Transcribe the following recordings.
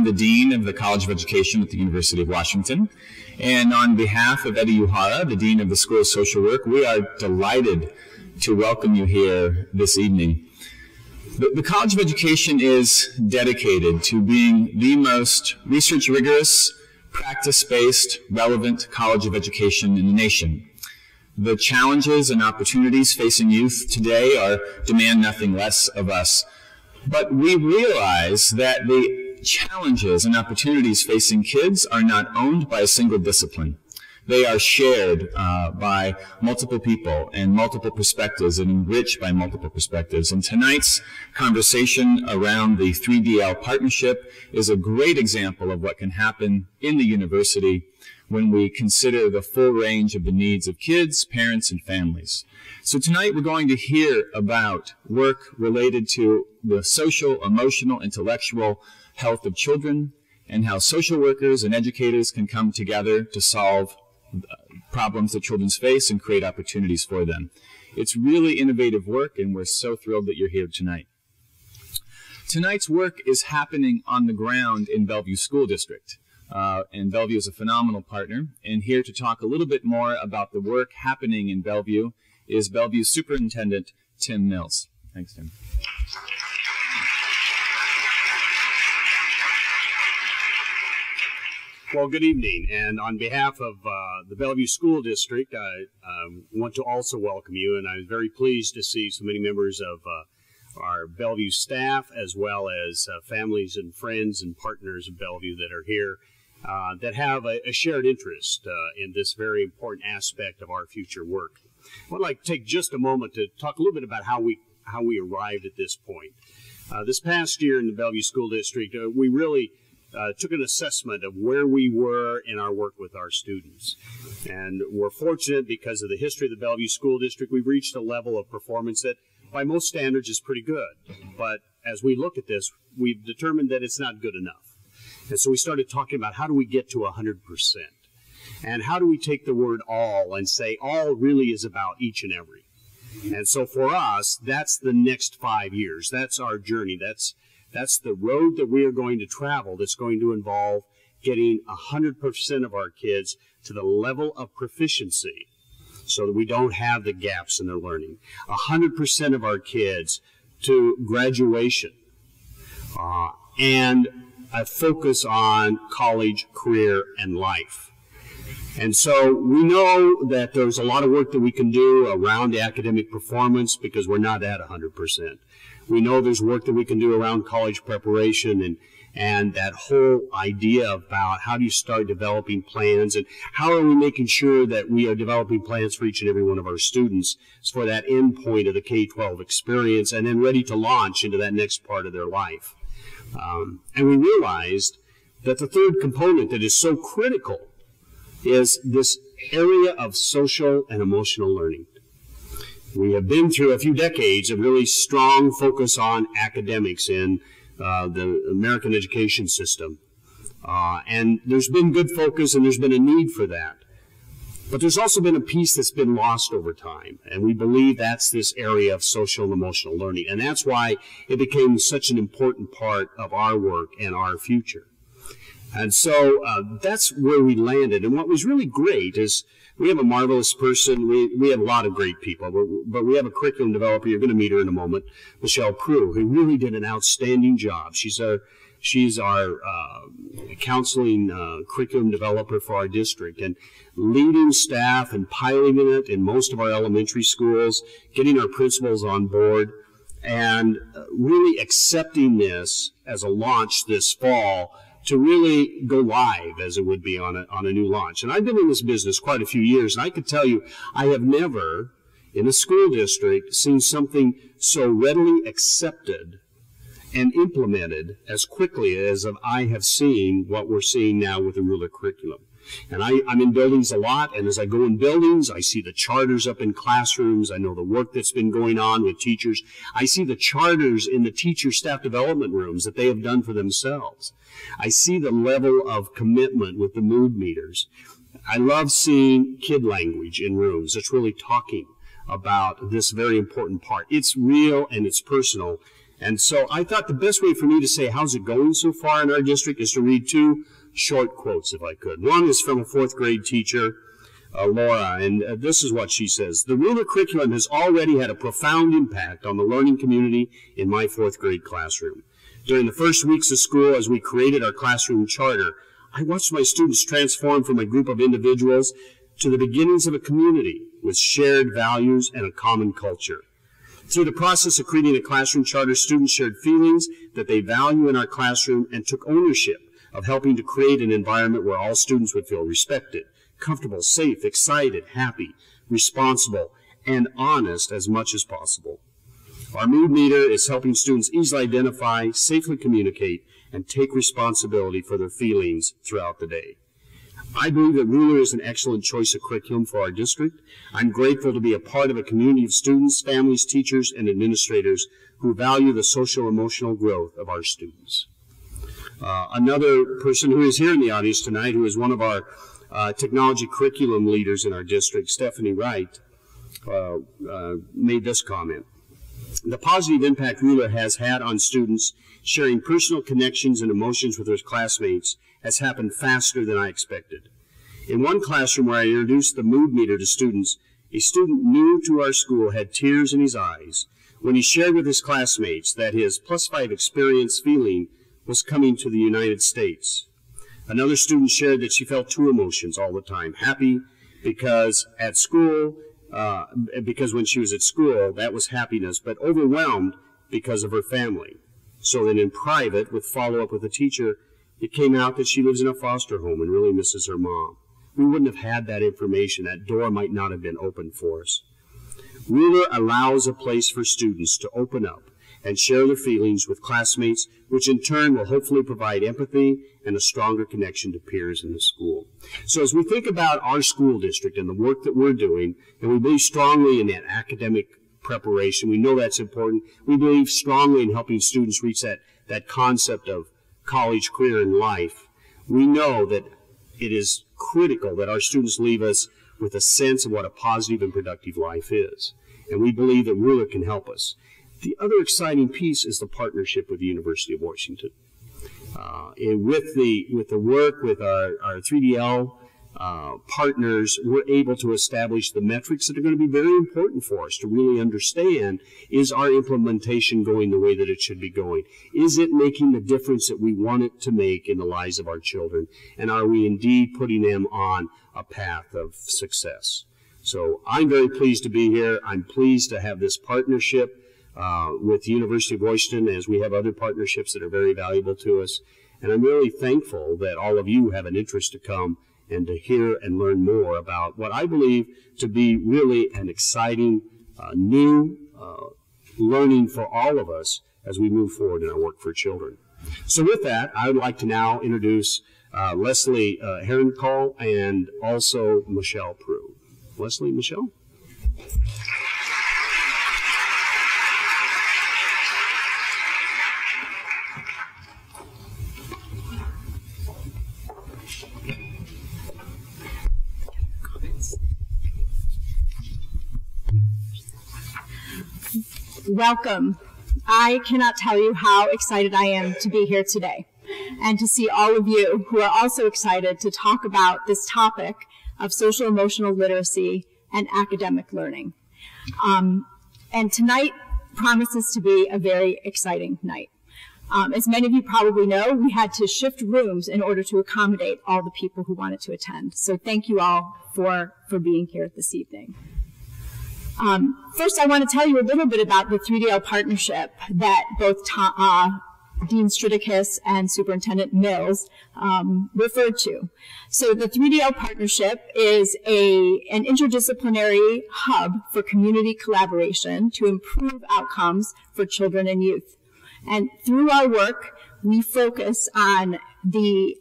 the Dean of the College of Education at the University of Washington. And on behalf of Eddie Uhara, the Dean of the School of Social Work, we are delighted to welcome you here this evening. The College of Education is dedicated to being the most research rigorous, practice-based, relevant college of education in the nation. The challenges and opportunities facing youth today demand nothing less of us. But we realize that the challenges and opportunities facing kids are not owned by a single discipline. They are shared by multiple people and multiple perspectives and enriched by multiple perspectives. And tonight's conversation around the 3DL partnership is a great example of what can happen in the university when we consider the full range of the needs of kids, parents, and families. So tonight we're going to hear about work related to the social, emotional, intellectual health of children and how social workers and educators can come together to solve problems that children face and create opportunities for them. It's really innovative work, and we're so thrilled that you're here tonight. Tonight's work is happening on the ground in Bellevue School District. And Bellevue is a phenomenal partner. And here to talk a little bit more about the work happening in Bellevue is Bellevue's Superintendent, Tim Mills. Thanks, Tim. Well, good evening, and on behalf of the Bellevue School District, I want to also welcome you, and I'm very pleased to see so many members of our Bellevue staff, as well as families and friends and partners of Bellevue that are here, that have a shared interest in this very important aspect of our future work. I would like to take just a moment to talk a little bit about how we arrived at this point. This past year in the Bellevue School District, we really took an assessment of where we were in our work with our students. And we're fortunate because of the history of the Bellevue School District, we've reached a level of performance that by most standards is pretty good. But as we look at this, we've determined that it's not good enough. And so we started talking about how do we get to 100%? And how do we take the word all and say all really is about each and every? And so for us, that's the next 5 years. That's our journey. That's the road that we are going to travel that's going to involve getting 100% of our kids to the level of proficiency so that we don't have the gaps in their learning. 100% of our kids to graduation and a focus on college, career, and life. And so we know that there's a lot of work that we can do around academic performance because we're not at 100%. We know there's work that we can do around college preparation and that whole idea about how do you start developing plans and how are we making sure that we are developing plans for each and every one of our students for that end point of the K-12 experience and then ready to launch into that next part of their life. And we realized that the third component that is so critical is this area of social and emotional learning. We have been through a few decades of really strong focus on academics in the American education system. And there's been good focus and there's been a need for that. But there's also been a piece that's been lost over time. And we believe that's this area of social and emotional learning. And that's why it became such an important part of our work and our future. And so that's where we landed. And what was really great is we have a marvelous person. We have a lot of great people, but we have a curriculum developer. You're going to meet her in a moment, Michelle Prue, who really did an outstanding job. She's our counseling curriculum developer for our district and leading staff and piloting it in most of our elementary schools, getting our principals on board, and really accepting this as a launch this fall to really go live, as it would be on a new launch. And I've been in this business quite a few years, and I can tell you, I have never, in a school district, seen something so readily accepted and implemented as quickly as I have seen what we're seeing now with the ruler curriculum. And I'm in buildings a lot, and as I go in buildings, I see the charters up in classrooms. I know the work that's been going on with teachers. I see the charters in the teacher staff development rooms that they have done for themselves. I see the level of commitment with the mood meters. I love seeing kid language in rooms that's really talking about this very important part. It's real and it's personal. And so I thought the best way for me to say how's it going so far in our district is to read two short quotes, if I could. One is from a fourth grade teacher, Laura, and this is what she says. "The ruler curriculum has already had a profound impact on the learning community in my fourth grade classroom. During the first weeks of school, as we created our classroom charter, I watched my students transform from a group of individuals to the beginnings of a community with shared values and a common culture. Through the process of creating a classroom charter, students shared feelings that they value in our classroom and took ownership of helping to create an environment where all students would feel respected, comfortable, safe, excited, happy, responsible, and honest as much as possible. Our mood meter is helping students easily identify, safely communicate, and take responsibility for their feelings throughout the day. I believe that Ruler is an excellent choice of curriculum for our district. I'm grateful to be a part of a community of students, families, teachers, and administrators who value the social emotional growth of our students." Another person who is here in the audience tonight, who is one of our technology curriculum leaders in our district, Stephanie Wright, made this comment. "The positive impact Ruler has had on students sharing personal connections and emotions with their classmates has happened faster than I expected. In one classroom where I introduced the mood meter to students, a student new to our school had tears in his eyes when he shared with his classmates that his +5 experience feeling was coming to the United States. Another student shared that she felt two emotions all the time, happy because at school, because when she was at school, that was happiness, but overwhelmed because of her family. So then in private, with follow-up with the teacher, it came out that she lives in a foster home and really misses her mom. We wouldn't have had that information. That door might not have been open for us. Ruler allows a place for students to open up and share their feelings with classmates, which in turn will hopefully provide empathy and a stronger connection to peers in the school. So as we think about our school district and the work that we're doing, and we believe strongly in that academic preparation, we know that's important. We believe strongly in helping students reach that concept of college, career, and life. We know that it is critical that our students leave us with a sense of what a positive and productive life is. And we believe that Ruler can help us. The other exciting piece is the partnership with the University of Washington. And with the work with our 3DL partners, we're able to establish the metrics that are going to be very important for us to really understand, is our implementation going the way that it should be going? Is it making the difference that we want it to make in the lives of our children? And are we indeed putting them on a path of success? So I'm very pleased to be here. I'm pleased to have this partnership with the University of Washington, as we have other partnerships that are very valuable to us. And I'm really thankful that all of you have an interest to come and to hear and learn more about what I believe to be really an exciting new learning for all of us as we move forward in our work for children. So with that, I would like to now introduce Leslie Herrenkohl and also Michelle Prue. Leslie, Michelle? Welcome. I cannot tell you how excited I am to be here today and to see all of you who are also excited to talk about this topic of social emotional literacy and academic learning. And tonight promises to be a very exciting night. As many of you probably know, we had to shift rooms in order to accommodate all the people who wanted to attend. So thank you all for being here this evening. First, I want to tell you a little bit about the 3DL partnership that both Dean Stridicus and Superintendent Mills referred to. So the 3DL partnership is an interdisciplinary hub for community collaboration to improve outcomes for children and youth. And through our work, we focus on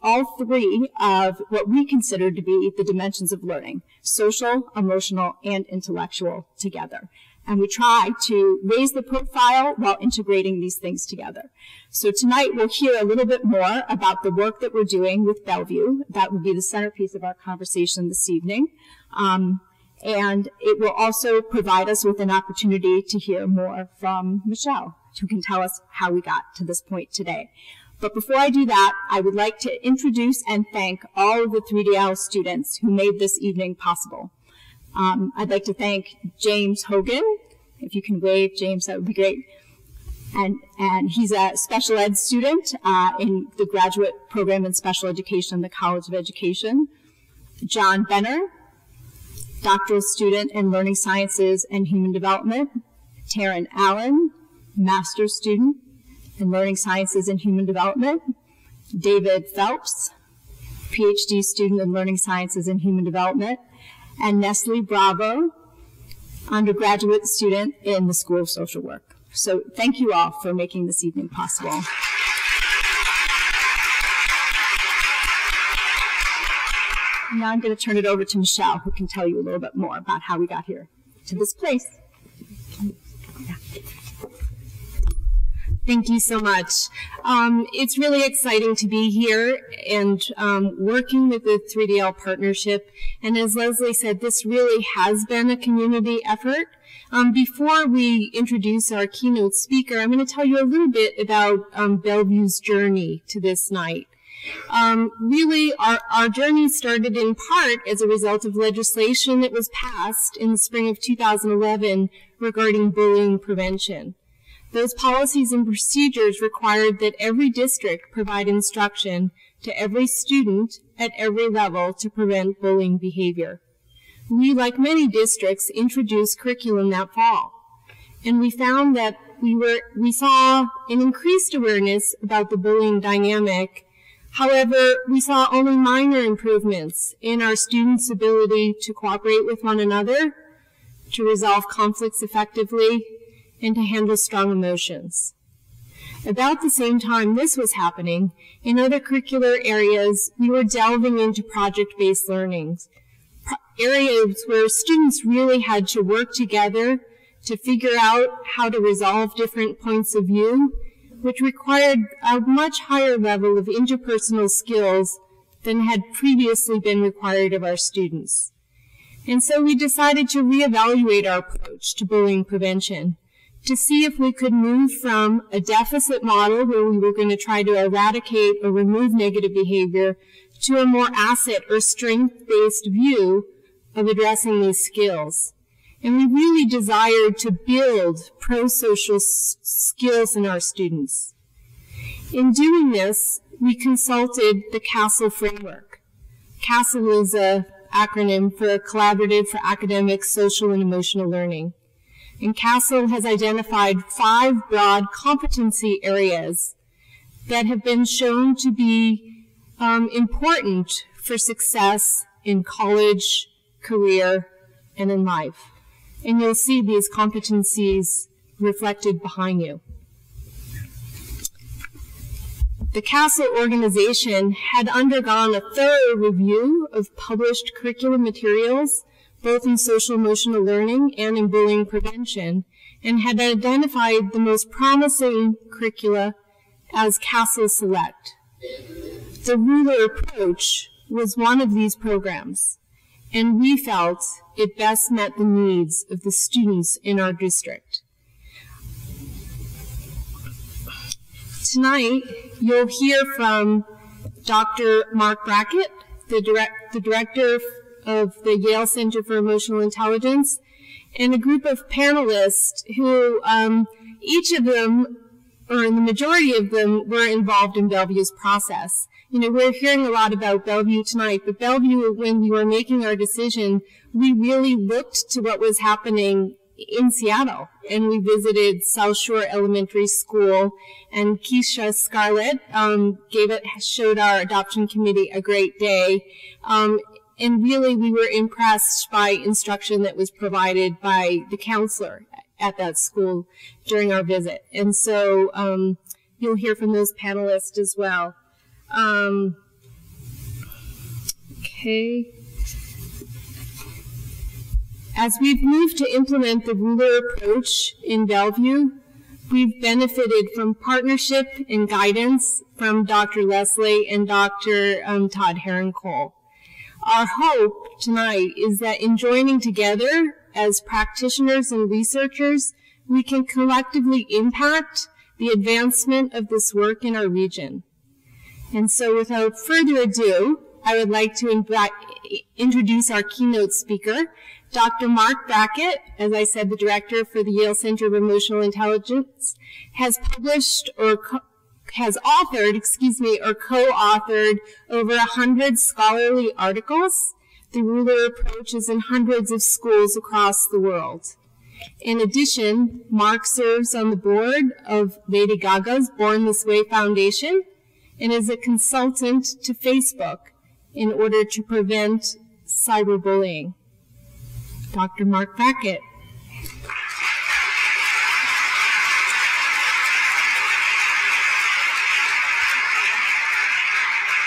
all three of what we consider to be the dimensions of learning: social, emotional, and intellectual together. And we try to raise the profile while integrating these things together. So tonight we'll hear a little bit more about the work that we're doing with Bellevue. That will be the centerpiece of our conversation this evening. And it will also provide us with an opportunity to hear more from Michelle. who can tell us how we got to this point today. But before I do that, I would like to introduce and thank all of the 3DL students who made this evening possible. I'd like to thank James Hogan. If you can wave, James, that would be great. And he's a special ed student in the graduate program in special education in the College of Education. John Benner, doctoral student in learning sciences and human development. Taryn Allen, master's student in learning sciences and human development. David Phelps, Ph.D. student in learning sciences and human development. And Nestle Bravo, undergraduate student in the School of Social Work. So thank you all for making this evening possible. Now I'm going to turn it over to Michelle, who can tell you a little bit more about how we got here to this place. Thank you so much. It's really exciting to be here and working with the 3DL partnership. And as Leslie said, this really has been a community effort. Before we introduce our keynote speaker, I'm going to tell you a little bit about Bellevue's journey to this night. Really, our journey started in part as a result of legislation that was passed in the spring of 2011 regarding bullying prevention. Those policies and procedures required that every district provide instruction to every student at every level to prevent bullying behavior. We, like many districts, introduced curriculum that fall, and we found that we saw an increased awareness about the bullying dynamic. However, we saw only minor improvements in our students' ability to cooperate with one another, to resolve conflicts effectively, and to handle strong emotions. About the same time this was happening, in other curricular areas, we were delving into project-based learning, areas where students really had to work together to figure out how to resolve different points of view, which required a much higher level of interpersonal skills than had previously been required of our students. And so we decided to reevaluate our approach to bullying prevention, to see if we could move from a deficit model where we were going to try to eradicate or remove negative behavior to a more asset or strength-based view of addressing these skills. And we really desired to build pro-social skills in our students. In doing this, we consulted the CASTLE framework. CASTLE is an acronym for Collaborative for Academic, Social, and Emotional Learning. And CASTLE has identified 5 broad competency areas that have been shown to be important for success in college, career, and in life. And you'll see these competencies reflected behind you. The CASTLE organization had undergone a thorough review of published curriculum materials, both in social emotional learning and in bullying prevention, and had identified the most promising curricula as CASTLE Select. The Ruler approach was one of these programs, and we felt it best met the needs of the students in our district. Tonight, you'll hear from Dr. Marc Brackett, the director of the Yale Center for Emotional Intelligence, and a group of panelists who, each of them, or the majority of them, were involved in Bellevue's process. You know, we're hearing a lot about Bellevue tonight, but Bellevue, when we were making our decision, we really looked to what was happening in Seattle, and we visited South Shore Elementary School, and Keisha Scarlett showed our adoption committee a great day. And really, we were impressed by instruction that was provided by the counselor at that school during our visit. And so you'll hear from those panelists as well. Okay. As we've moved to implement the Ruler approach in Bellevue, we've benefited from partnership and guidance from Dr. Leslie and Dr. Todd Herring-Cole. Our hope tonight is that in joining together as practitioners and researchers, we can collectively impact the advancement of this work in our region. And so without further ado, I would like to introduce our keynote speaker, Dr. Marc Brackett, as I said, the director for the Yale Center of Emotional Intelligence, has published or co-authored over 100 scholarly articles. The ruler approach is in hundreds of schools across the world. In addition, Marc serves on the board of Lady Gaga's Born This Way Foundation and is a consultant to Facebook in order to prevent cyberbullying. Dr. Marc Brackett.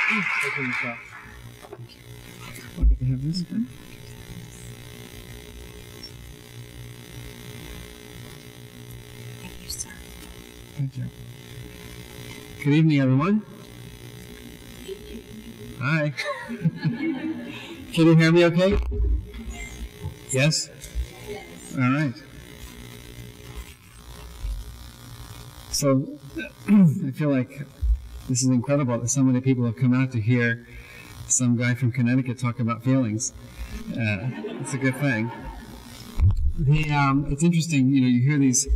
Thank you, sir. Thank you. Good evening, everyone. Hi. Can you hear me okay? Yes? All right. So, I feel like this is incredible that so many people have come out to hear some guy from Connecticut talk about feelings. It's a good thing. It's interesting, you hear these,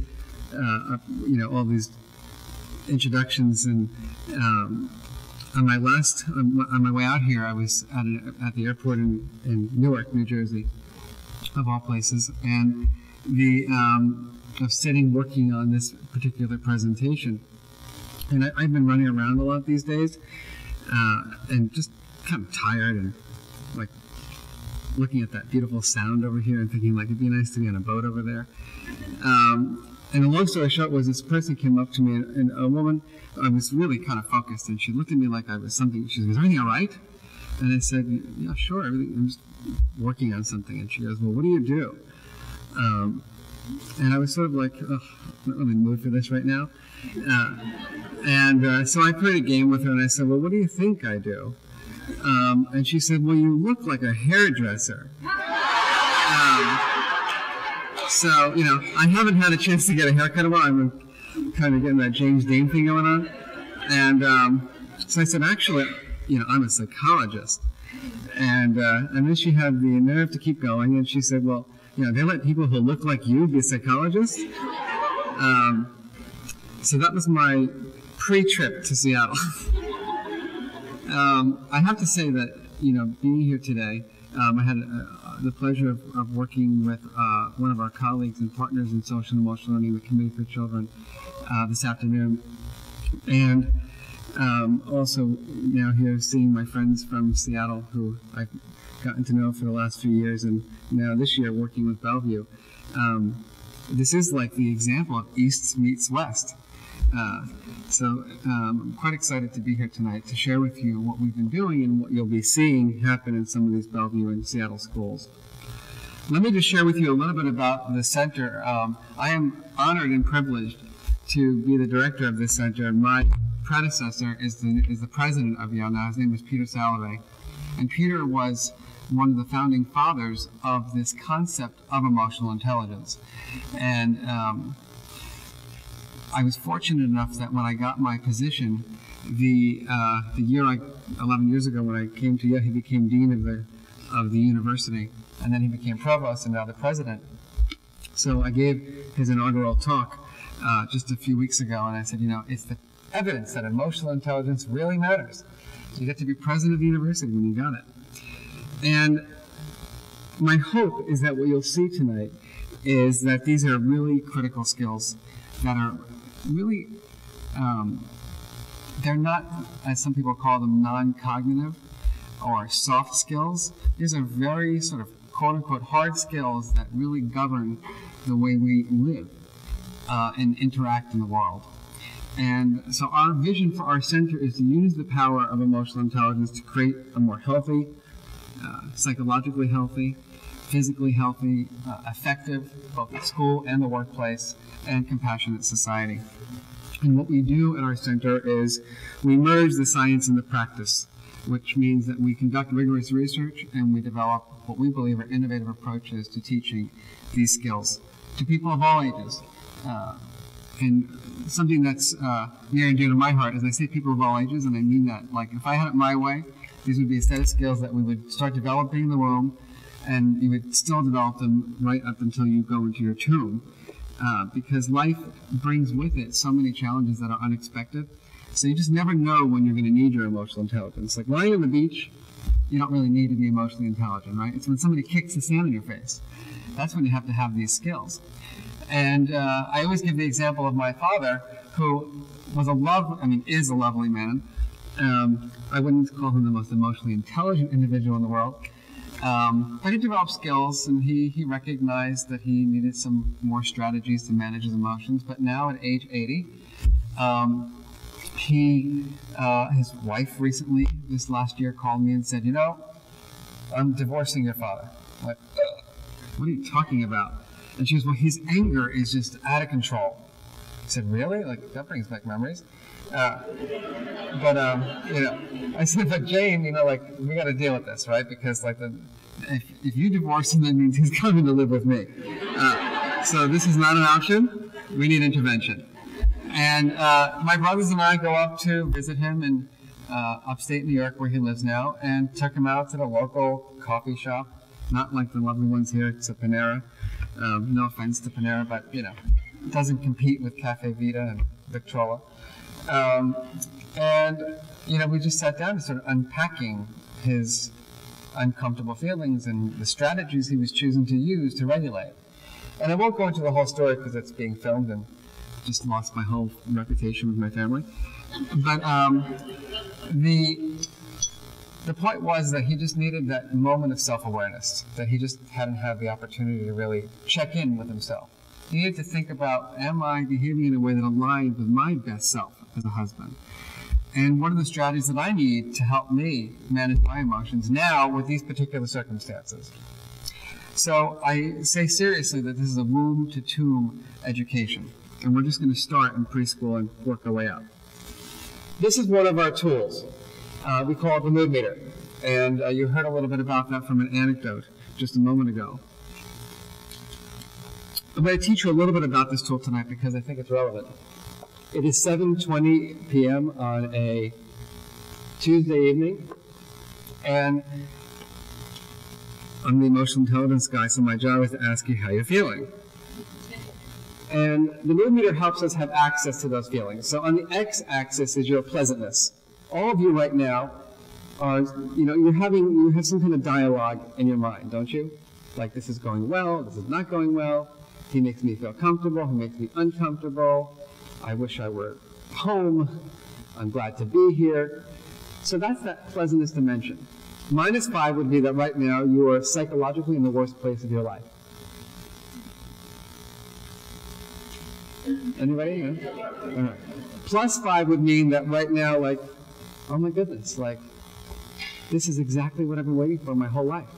all these introductions, and on my way out here, I was at the airport in Newark, New Jersey, of all places, and I was sitting working on this particular presentation, and I've been running around a lot these days, and just kind of tired, and like looking at that beautiful sound over here and thinking like it'd be nice to be on a boat over there. And the long story short was this person came up to me, and a woman, I was really kind of focused, and she looked at me like I was something. She goes, "Is everything all right?" And I said, "Yeah, sure, everything. I'm just working on something." And she goes, "Well, what do you do?" And I was sort of like, "Oh, I'm not really in the mood for this right now." So I played a game with her, and I said, "Well, what do you think I do?" And she said, "Well, you look like a hairdresser." So, I haven't had a chance to get a haircut in a while. I'm kind of getting that James Dean thing going on. And so I said, "Actually, I'm a psychologist." And then she had the nerve to keep going, and she said, "Well, they let people who look like you be psychologists?" So that was my pre-trip to Seattle. I have to say that, being here today, I had the pleasure of working with one of our colleagues and partners in social and emotional learning, the Committee for Children, this afternoon. And also now here seeing my friends from Seattle who I've gotten to know for the last few years, and now this year working with Bellevue. This is like the example of East meets West. So I'm quite excited to be here tonight to share with you what we've been doing and what you'll be seeing happen in some of these Bellevue and Seattle schools. Let me just share with you a little bit about the center. I am honored and privileged to be the director of this center. My predecessor is the president of Yale now. His name is Peter Salovey. And Peter was one of the founding fathers of this concept of emotional intelligence. And I was fortunate enough that when I got my position, the year 11 years ago when I came to Yale, he became dean of the university, and then he became provost and now the president. So I gave his inaugural talk just a few weeks ago, and I said, it's the evidence that emotional intelligence really matters. You get to be president of the university when you got it. And my hope is that what you'll see tonight is that these are really critical skills that are really, they're not, as some people call them, non-cognitive or soft skills. These are very sort of quote-unquote hard skills that really govern the way we live and interact in the world. And so our vision for our center is to use the power of emotional intelligence to create a more healthy, psychologically healthy, physically healthy, effective, both at school and the workplace, and compassionate society. And what we do at our center is we merge the science and the practice, which means that we conduct rigorous research and we develop what we believe are innovative approaches to teaching these skills to people of all ages. And something that's near and dear to my heart is I say people of all ages, and I mean that. Like, if I had it my way, these would be a set of skills that we would start developing in the womb, and you would still develop them right up until you go into your tomb. Because life brings with it so many challenges that are unexpected. So you just never know when you're going to need your emotional intelligence. Like lying on the beach, you don't really need to be emotionally intelligent, right? It's when somebody kicks the sand in your face. That's when you have to have these skills. And I always give the example of my father, who was is a lovely man. I wouldn't call him the most emotionally intelligent individual in the world. But he developed skills, and he recognized that he needed some more strategies to manage his emotions. But now at age 80, his wife recently, this last year, called me and said, you know, I'm divorcing your father. I'm like, what are you talking about? And she goes, well, his anger is just out of control. I said, really? Like, that brings back memories. I said, but Jane, we got to deal with this, right? Because if you divorce him, that means he's coming to live with me. So this is not an option. We need intervention. And my brothers and I go up to visit him in upstate New York, where he lives now, and took him out to the local coffee shop. Not like the lovely ones here. It's a Panera. No offense to Panera, but it doesn't compete with Cafe Vita and Victrola. We just sat down and started unpacking his uncomfortable feelings and the strategies he was choosing to use to regulate. And I won't go into the whole story because it's being filmed and just lost my whole reputation with my family. But the point was that he just needed that moment of self-awareness, that he just hadn't had the opportunity to really check in with himself. He needed to think about, am I behaving in a way that aligns with my best self as a husband? And what are the strategies that I need to help me manage my emotions now with these particular circumstances? So I say seriously that this is a womb-to-tomb education, and we're just going to start in preschool and work our way up. This is one of our tools. We call it the mood meter, and you heard a little bit about that from an anecdote just a moment ago. I'm going to teach you a little bit about this tool tonight because I think it's relevant. It is 7:20 p.m. on a Tuesday evening, and I'm the emotional intelligence guy, so my job is to ask you how you're feeling. And the mood meter helps us have access to those feelings. So on the x-axis is your pleasantness. All of you right now are, you have some kind of dialogue in your mind, don't you? Like, this is going well, this is not going well. He makes me feel comfortable, he makes me uncomfortable. I wish I were home. I'm glad to be here. So that's that pleasantness dimension. -5 would be that right now you are psychologically in the worst place of your life. Anybody? No? All right. +5 would mean that right now, oh my goodness, this is exactly what I've been waiting for my whole life.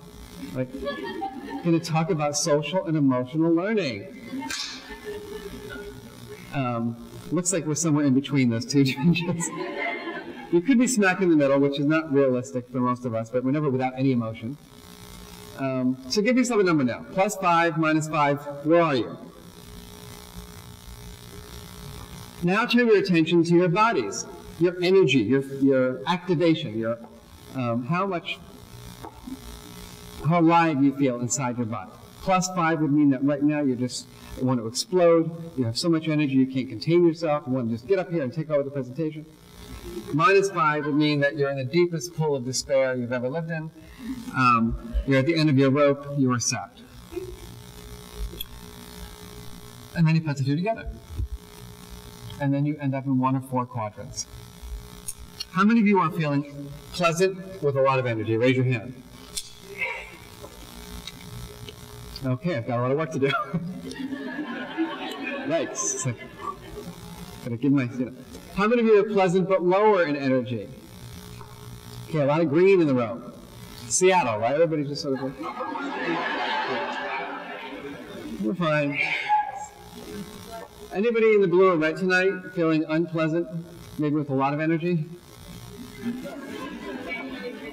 Going to talk about social and emotional learning. Looks like we're somewhere in between those two dimensions. You could be smack in the middle, which is not realistic for most of us, but we're never without any emotion. So give yourself a number now. +5, -5, where are you? Now turn your attention to your bodies, your energy, your activation, your how alive you feel inside your body. +5 would mean that right now you just want to explode, you have so much energy you can't contain yourself, you want to just get up here and take over the presentation. -5 would mean that you're in the deepest pool of despair you've ever lived in. You're at the end of your rope, you are sapped. And then you put the two together. And then you end up in one of 4 quadrants. How many of you are feeling pleasant with a lot of energy? Raise your hand. Okay, I've got a lot of work to do. Nice. Gotta give my, How many of you are pleasant but lower in energy? Okay, a lot of green in the room. Seattle, right? Everybody's just sort of like, we're fine. Anybody in the blue or red tonight feeling unpleasant, maybe with a lot of energy?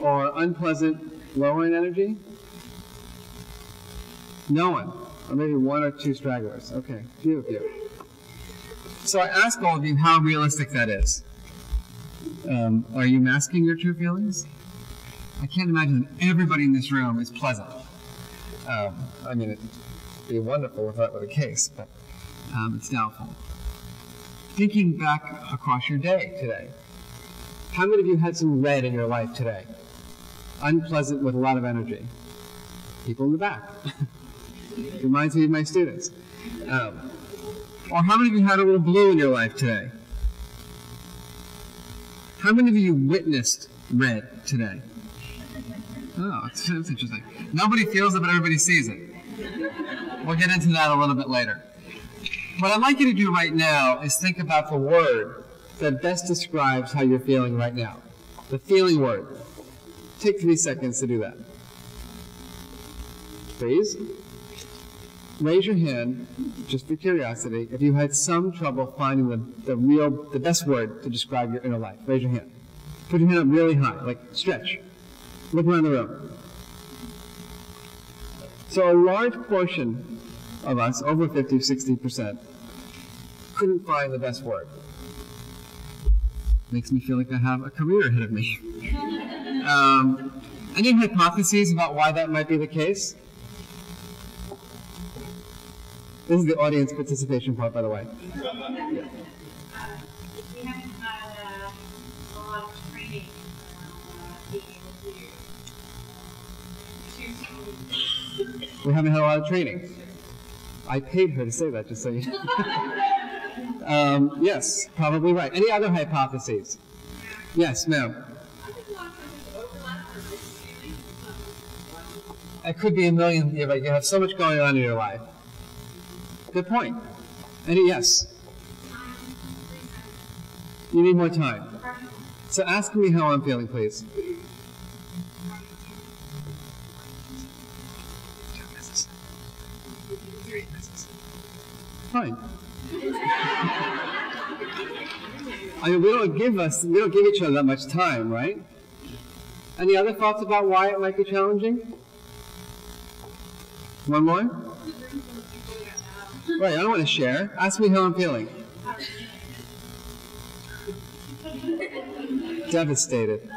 Or unpleasant, lower in energy? No one. Or maybe 1 or 2 stragglers. Okay, few of you. So I ask all of you how realistic that is. Are you masking your true feelings? I can't imagine that everybody in this room is pleasant. I mean, it'd be wonderful if that were the case, but it's doubtful. Thinking back across your day today, how many of you had some red in your life today? Unpleasant with a lot of energy. People in the back. Reminds me of my students. Or how many of you had a little blue in your life today? How many of you witnessed red today? Oh, that's interesting. Nobody feels it, but everybody sees it. We'll get into that a little bit later. What I'd like you to do right now is think about the word that best describes how you're feeling right now. The feeling word. Take 3 seconds to do that. Please. Raise your hand, just for curiosity, if you had some trouble finding the best word to describe your inner life. Raise your hand. Put your hand up really high, like stretch. Look around the room. So a large portion of us, over 50, 60%, couldn't find the best word. Makes me feel like I have a career ahead of me. Any hypotheses about why that might be the case? This is the audience participation part, by the way. We haven't had a lot of training being able to choose. We haven't had a lot of training. I paid her to say that, just so you know. Yes, probably right. Any other hypotheses? Yes, ma'am. It could be a million. You have so much going on in your life. Good point. Any yes? You need more time. So ask me how I'm feeling, please. Fine. I mean, we don't give each other that much time, right? Any other thoughts about why it might be challenging? One more? Right, I don't want to share. Ask me how I'm feeling. Devastated.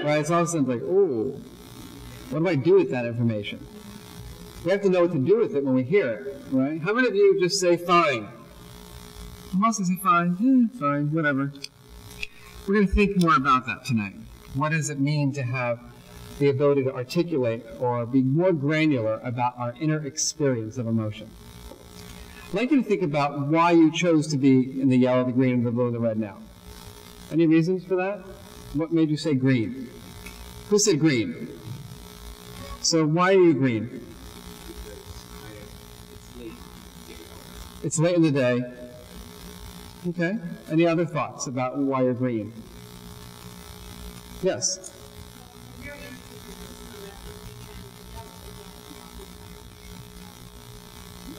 Right, it's all of a sudden like, ooh, what do I do with that information? We have to know what to do with it when we hear it, right? How many of you just say fine? Mostly say fine, fine, whatever. We're going to think more about that tonight. What does it mean to have the ability to articulate or be more granular about our inner experience of emotion? I'd like you to think about why you chose to be in the yellow, the green, and the blue, and the red now. Any reasons for that? What made you say green? Who said green? So why are you green? It's late in the day. Okay. Any other thoughts about why you're green? Yes.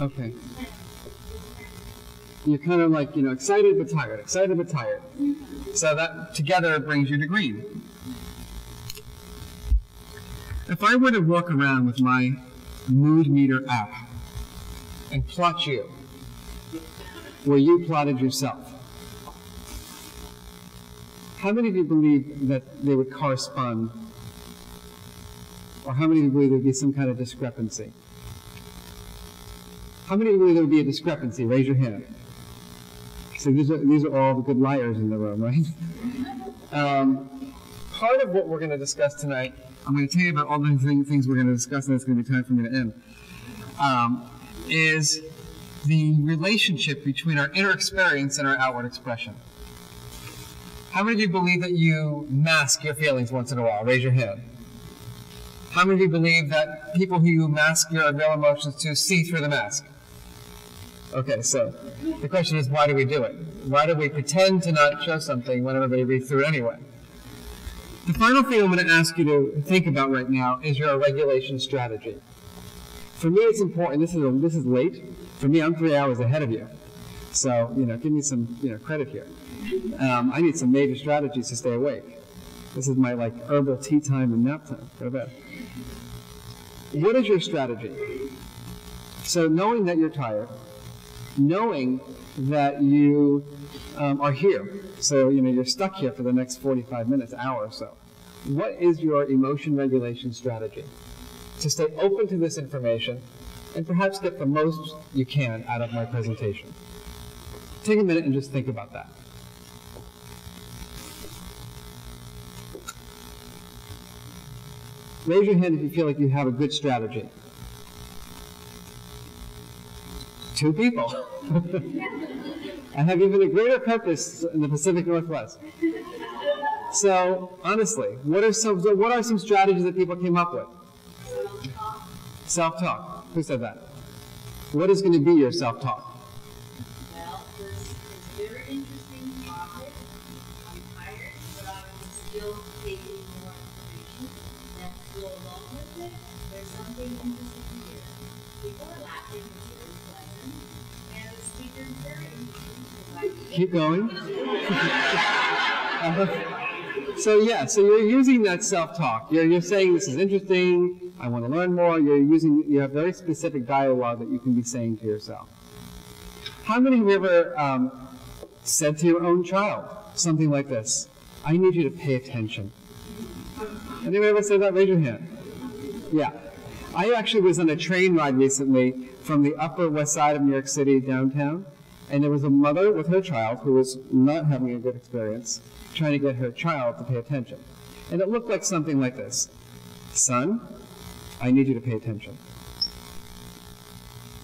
Okay. You're kind of like, excited but tired, excited but tired. So that together brings you to green. If I were to walk around with my mood meter app and plot you where you plotted yourself, how many of you believe that they would correspond? Or how many of you believe there would be some kind of discrepancy? How many of you believe there would be a discrepancy? Raise your hand. So these are all the good liars in the room, right? Part of what we're going to discuss tonight, I'm going to tell you about all the things we're going to discuss, and it's going to be time for me to end, is the relationship between our inner experience and our outward expression. How many of you believe that you mask your feelings once in a while? Raise your hand. How many of you believe that people who you mask your real emotions to see through the mask? Okay, so the question is, why do we do it? Why do we pretend to not show something when everybody reads through it anyway? The final thing I'm going to ask you to think about right now is your regulation strategy. For me, it's important. This is late. For me, I'm 3 hours ahead of you. So, give me some, credit here. I need some major strategies to stay awake. This is my, herbal tea time and nap time. Go to bed. what is your strategy? So knowing that you're tired, knowing that you are here, so you're stuck here for the next 45 minutes, hour or so. What is your emotion regulation strategy to stay open to this information and perhaps get the most you can out of my presentation? Take a minute and just think about that. Raise your hand if you feel like you have a good strategy. 2 people. I have even a greater purpose in the Pacific Northwest. So, honestly, what are some strategies that people came up with? Self-talk. Who said that? What is going to be your self-talk? Well, it's a very interesting topic. I'm tired, but I'm still taking more information. Let's go along with it. There's something interesting here. People are laughing, it's very pleasant. And the speaker is very interesting. Keep going. So you're using that self-talk. You're saying this is interesting, I want to learn more. You have very specific dialogue that you can be saying to yourself. How many have you ever said to your own child something like this? I need you to pay attention. Anyone ever said that? Raise your hand. Yeah. I actually was on a train ride recently from the Upper West Side of New York City downtown, and there was a mother with her child who was not having a good experience, trying to get her child to pay attention. And it looked like something like this. Son, I need you to pay attention.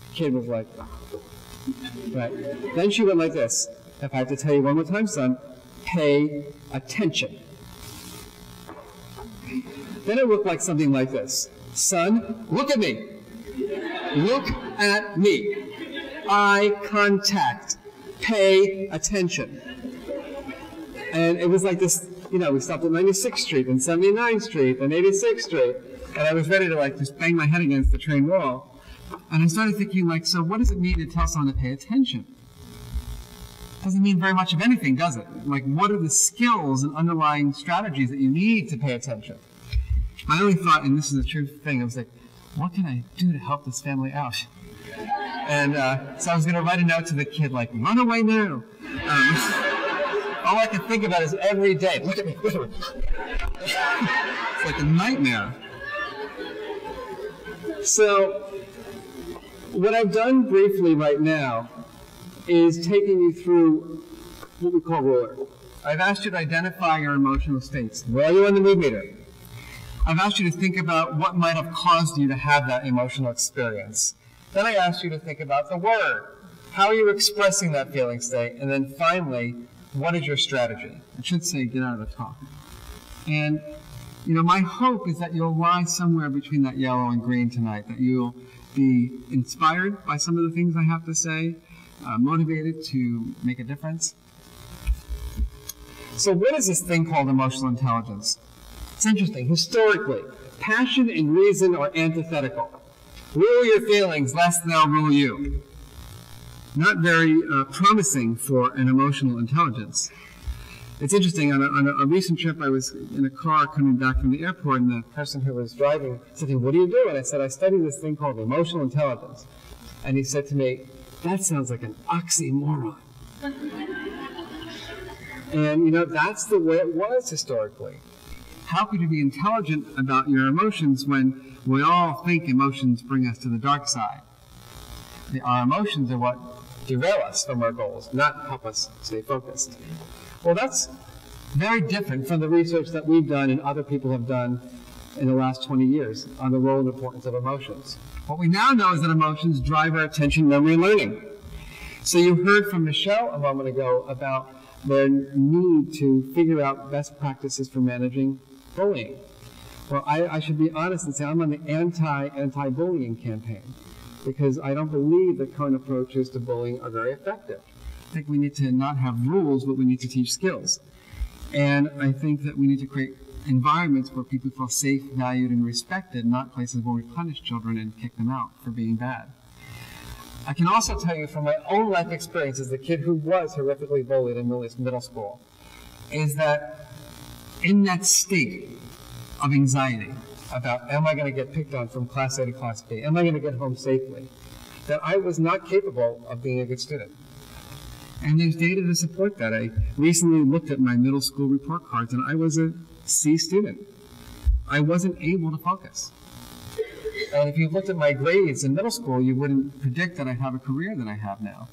The kid was like, right. Then she went like this. If I have to tell you one more time, son, pay attention. Then it looked like something like this. Son, look at me. Look at me. Eye contact. Pay attention. And it was like this, we stopped at 96th Street and 79th Street and 86th Street. And I was ready to just bang my head against the train wall. And I started thinking so what does it mean to tell someone to pay attention? Doesn't mean very much of anything, does it? What are the skills and underlying strategies that you need to pay attention? My only thought, and this is a true thing, I was like, what can I do to help this family out? And so I was going to write a note to the kid run away now. All I can think about is every day, look at me, look at me. It's like a nightmare. So, what I've done briefly right now is taking you through what we call ruler. I've asked you to identify your emotional states. Where are you on the mood meter? I've asked you to think about what might have caused you to have that emotional experience. Then I asked you to think about the word. How are you expressing that feeling state? And then finally, what is your strategy? It should say, get out of the talk. And, my hope is that you'll lie somewhere between that yellow and green tonight, that you'll be inspired by some of the things I have to say, motivated to make a difference. So what is this thing called emotional intelligence? It's interesting. Historically, passion and reason are antithetical. Rule your feelings, lest they'll rule you. Not very promising for an emotional intelligence. It's interesting, on a recent trip, I was in a car coming back from the airport, and the person who was driving said to me, what do you do? And I said, I study this thing called emotional intelligence. And he said to me, that sounds like an oxymoron. And, that's the way it was historically. How could you be intelligent about your emotions when we all think emotions bring us to the dark side? Our emotions are what derail us from our goals, not help us stay focused. Well, that's very different from the research that we've done and other people have done in the last 20 years on the role and importance of emotions. What we now know is that emotions drive our attention, memory, and learning. So you heard from Michelle a moment ago about their need to figure out best practices for managing bullying. Well, I should be honest and say I'm on the anti-bullying campaign, because I don't believe that current approaches to bullying are very effective. I think we need to not have rules, but we need to teach skills. And I think that we need to create environments where people feel safe, valued, and respected, not places where we punish children and kick them out for being bad. I can also tell you from my own life experience as a kid who was horrifically bullied in middle school, is that in that state of anxiety, about, am I going to get picked on from class A to class B? Am I going to get home safely? That I was not capable of being a good student. And there's data to support that. I recently looked at my middle school report cards, and I was a C student. I wasn't able to focus. And if you looked at my grades in middle school, you wouldn't predict that I have a career that I have now.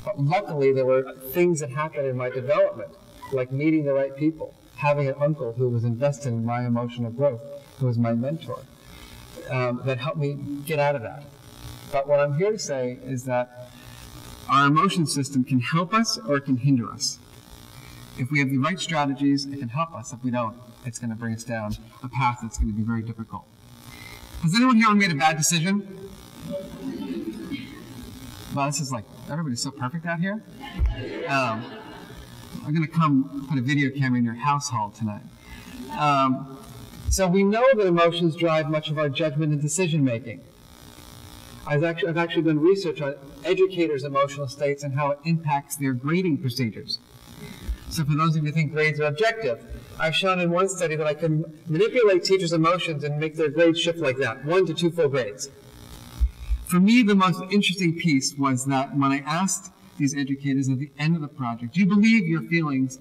But luckily, there were things that happened in my development, like meeting the right people, having an uncle who was invested in my emotional growth, who was my mentor, that helped me get out of that. But what I'm here to say is that our emotion system can help us or it can hinder us. If we have the right strategies, it can help us. If we don't, it's going to bring us down a path that's going to be very difficult. Has anyone here made a bad decision? Well, this is like, everybody's so perfect out here. I'm going to come put a video camera in your household tonight. So we know that emotions drive much of our judgment and decision making. I've actually done research on educators' emotional states and how it impacts their grading procedures. So for those of you who think grades are objective, I've shown in one study that I can manipulate teachers' emotions and make their grades shift like that, 1 to 2 full grades. For me, the most interesting piece was that when I asked these educators at the end of the project, do you believe your feelings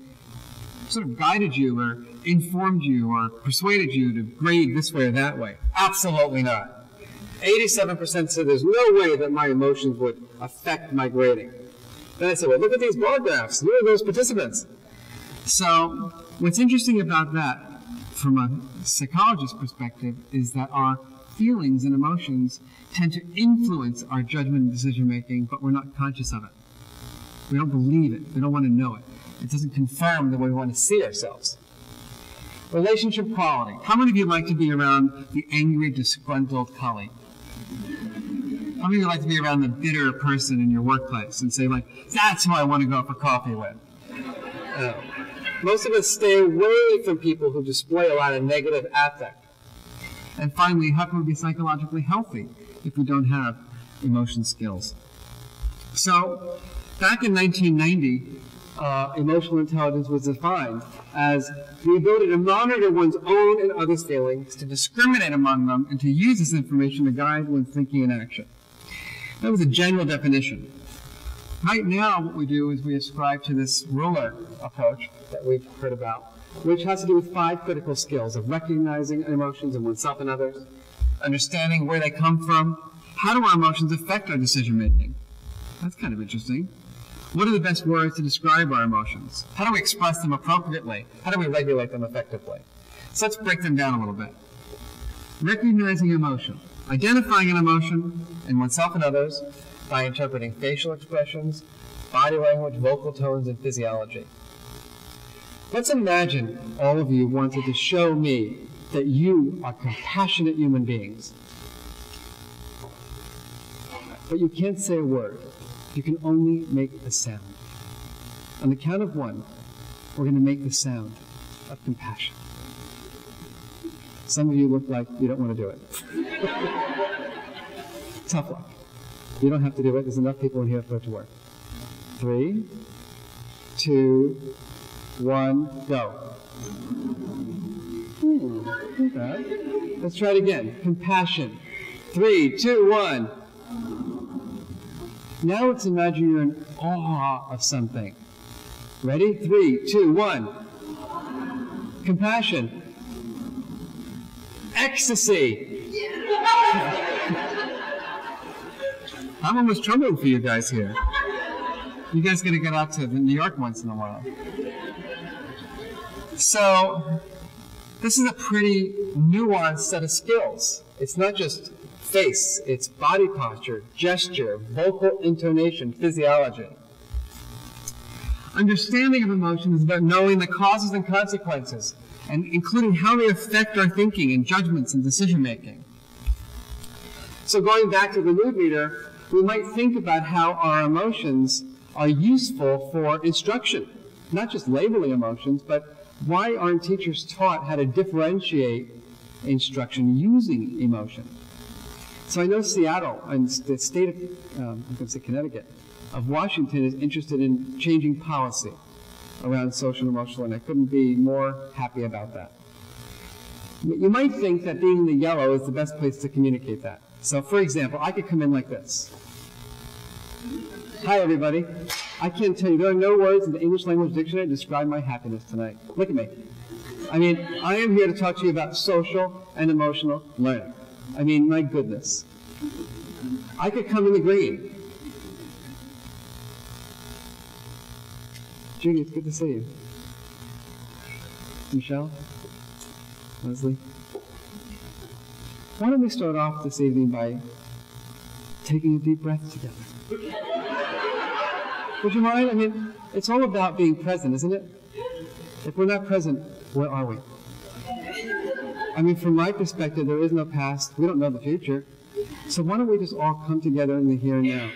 sort of guided you or informed you or persuaded you to grade this way or that way? Absolutely not. 87% said there's no way that my emotions would affect my grading. Then I said, well, look at these bar graphs. Who are those participants? So what's interesting about that, from a psychologist's perspective, is that our feelings and emotions tend to influence our judgment and decision making, but we're not conscious of it. We don't believe it. We don't want to know it. It doesn't confirm the way we want to see ourselves. Relationship quality. How many of you like to be around the angry, disgruntled colleague? How many of you like to be around the bitter person in your workplace and say, like, that's who I want to go for coffee with? Most of us stay away from people who display a lot of negative affect. And finally, how can we be psychologically healthy if we don't have emotion skills? So, back in 1990, emotional intelligence was defined as the ability to monitor one's own and others' feelings, to discriminate among them, and to use this information to guide one's thinking and action. That was a general definition. Right now, what we do is we ascribe to this ruler approach that we've heard about, which has to do with 5 critical skills of recognizing emotions in oneself and others, understanding where they come from, how do our emotions affect our decision making? That's kind of interesting. What are the best words to describe our emotions? How do we express them appropriately? How do we regulate them effectively? So let's break them down a little bit. Recognizing emotion. Identifying an emotion in oneself and others by interpreting facial expressions, body language, vocal tones, and physiology. Let's imagine all of you wanted to show me that you are compassionate human beings. But you can't say a word. You can only make a sound. On the count of 1, we're going to make the sound of compassion. Some of you look like you don't want to do it. Tough luck. You don't have to do it. There's enough people in here for it to work. 3, 2, 1, go. Not bad. Let's try it again. Compassion. 3, 2, 1. Now let's imagine you're in awe of something. Ready? 3, 2, 1. Compassion. Ecstasy. I'm almost trembling for you guys here. You guys got to get out to New York once in a while. So, this is a pretty nuanced set of skills. It's not just face, it's body posture, gesture, vocal intonation, physiology. Understanding of emotion is about knowing the causes and consequences, and including how they affect our thinking and judgments and decision making. So going back to the mood meter, we might think about how our emotions are useful for instruction, not just labeling emotions, but why aren't teachers taught how to differentiate instruction using emotion? So I know Seattle and the state of, I'm going to say Connecticut, of Washington is interested in changing policy around social and emotional, and I couldn't be more happy about that. You might think that being in the yellow is the best place to communicate that. So, for example, I could come in like this. Hi, everybody. I can't tell you, there are no words in the English language dictionary to describe my happiness tonight. Look at me. I mean, I am here to talk to you about social and emotional learning. I mean, my goodness. I could come in the green. Judy, it's good to see you. Michelle? Leslie? Why don't we start off this evening by taking a deep breath together? Would you mind? I mean, it's all about being present, isn't it? If we're not present, where are we? I mean, from my perspective, there is no past. We don't know the future. So why don't we just all come together in the here and now?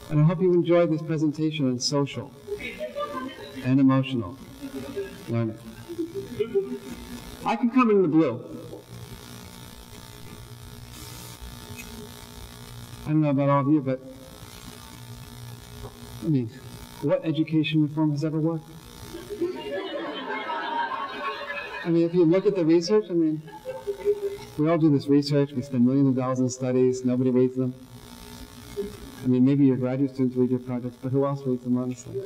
And I hope you enjoyed this presentation on social and emotional learning. I can come in the blue. I don't know about all of you, but I mean, what education reform has ever worked? I mean, if you look at the research, I mean, we all do this research, we spend millions of dollars in studies, nobody reads them. I mean, maybe your graduate students read your projects, but who else reads them, honestly?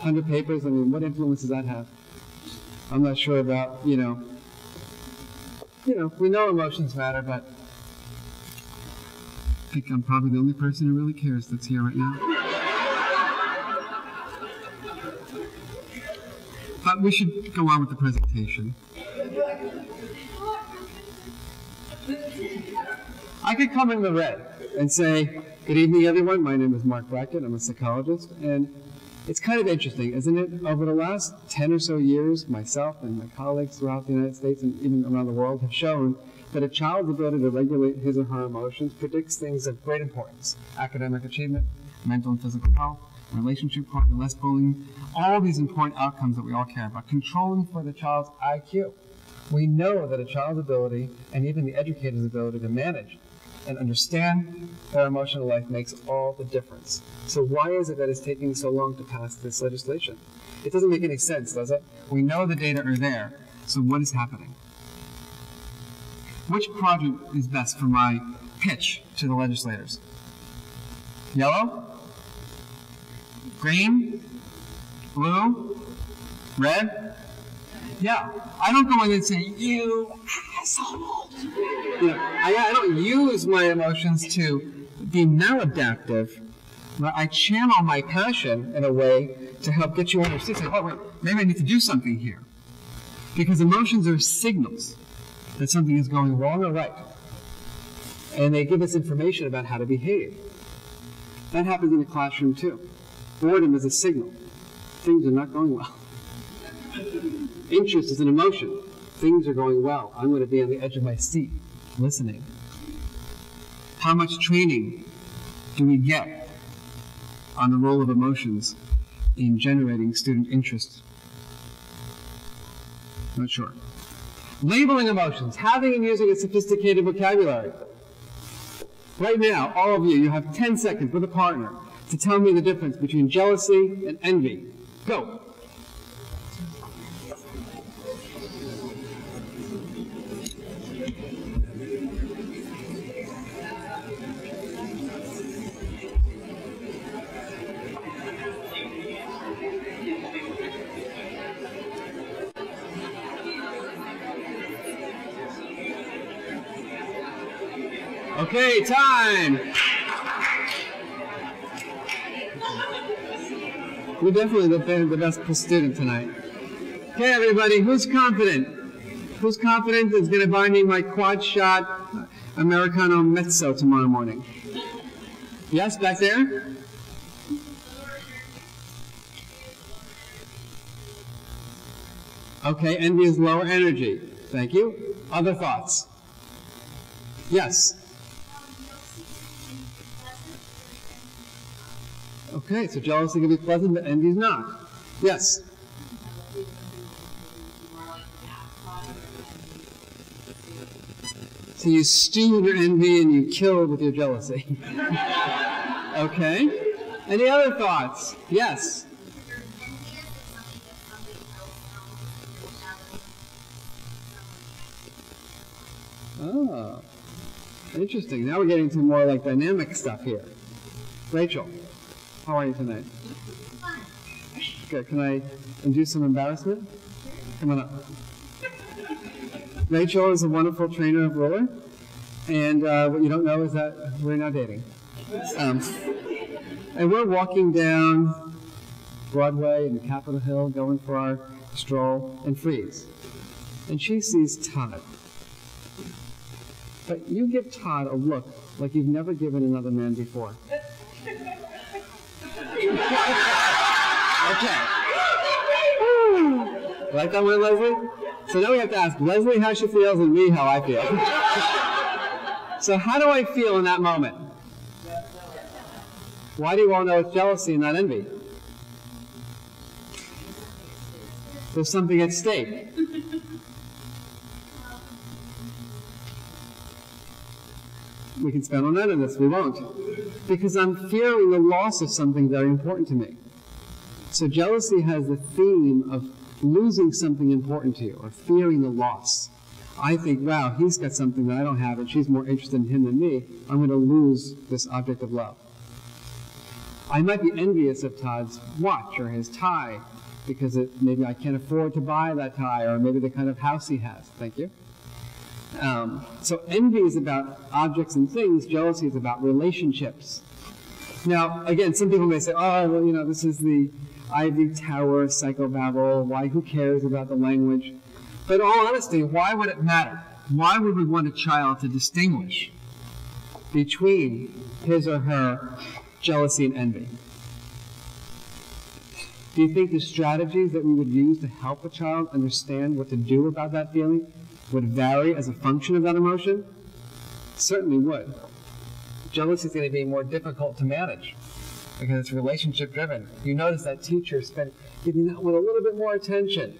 100 papers, I mean, what influence does that have? I'm not sure about, you know, we know emotions matter, but I think I'm probably the only person who really cares that's here right now. But we should go on with the presentation. I could come in the red and say, good evening, everyone. My name is Marc Brackett. I'm a psychologist. And it's kind of interesting, isn't it? Over the last 10 or so years, myself and my colleagues throughout the United States and even around the world have shown that a child's ability to regulate his or her emotions predicts things of great importance. Academic achievement, mental and physical health, relationship quality, less bullying, all these important outcomes that we all care about. Controlling for the child's IQ. We know that a child's ability, and even the educator's ability to manage and understand their emotional life makes all the difference. So why is it that it's taking so long to pass this legislation? It doesn't make any sense, does it? We know the data are there, so what is happening? Which project is best for my pitch to the legislators? Yellow? Green? Blue? Red? Yeah. I don't go in and say, you asshole. I don't use my emotions to be maladaptive. I channel my passion in a way to help get you to understand. Say, oh, wait, maybe I need to do something here. Because emotions are signals that something is going wrong or right. And they give us information about how to behave. That happens in the classroom too. Boredom is a signal. Things are not going well. Interest is an emotion. Things are going well. I'm going to be on the edge of my seat, listening. How much training do we get on the role of emotions in generating student interest? Not sure. Labeling emotions, having and using a sophisticated vocabulary. Right now, all of you, you have 10 seconds with a partner to tell me the difference between jealousy and envy. Go. Okay, time. We're definitely the best student tonight. Okay, everybody, who's confident? Who's confident is going to buy me my quad-shot Americano Mezzo tomorrow morning? Yes, back there? Okay, envy is lower energy. Thank you. Other thoughts? Yes. Okay, so jealousy can be pleasant, but envy is not. Yes? So you stew with your envy and you kill with your jealousy. Okay. Any other thoughts? Yes? Oh, interesting. Now we're getting to more like dynamic stuff here. Rachel, how are you tonight? Good. Can I induce some embarrassment? Come on up. Rachel is a wonderful trainer of ruler, and what you don't know is that we're now dating. And we're walking down Broadway and Capitol Hill, going for our stroll, and freeze. And she sees Todd. But you give Todd a look like you've never given another man before. Okay. Like that one, Leslie? So now we have to ask Leslie how she feels and me how I feel. So how do I feel in that moment? Why do you all know it's jealousy and not envy? There's something at stake. We can spend all night on this. We won't. Because I'm fearing the loss of something very important to me. So jealousy has the theme of losing something important to you, or fearing the loss. I think, wow, he's got something that I don't have, and she's more interested in him than me. I'm going to lose this object of love. I might be envious of Todd's watch or his tie, because maybe I can't afford to buy that tie, or maybe the kind of house he has. Thank you. So envy is about objects and things. Jealousy is about relationships. Now, again, some people may say, oh, well, you know, this is the Ivy Tower psychobabble. Why? Who cares about the language? But in all honesty, why would it matter? Why would we want a child to distinguish between his or her jealousy and envy? Do you think the strategies that we would use to help a child understand what to do about that feeling would vary as a function of that emotion? Certainly would. Jealousy is going to be more difficult to manage because it's relationship driven. You notice that teacher giving that one a little bit more attention.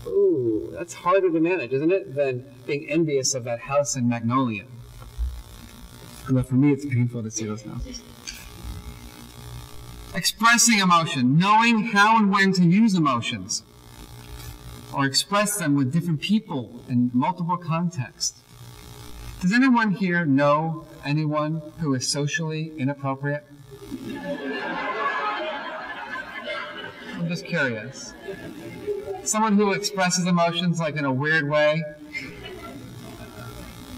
Ooh, that's harder to manage, isn't it, than being envious of that house in Magnolia. But for me, it's painful to see those houses. Expressing emotion, knowing how and when to use emotions, or express them with different people in multiple contexts. Does anyone here know anyone who is socially inappropriate? I'm just curious. Someone who expresses emotions like in a weird way.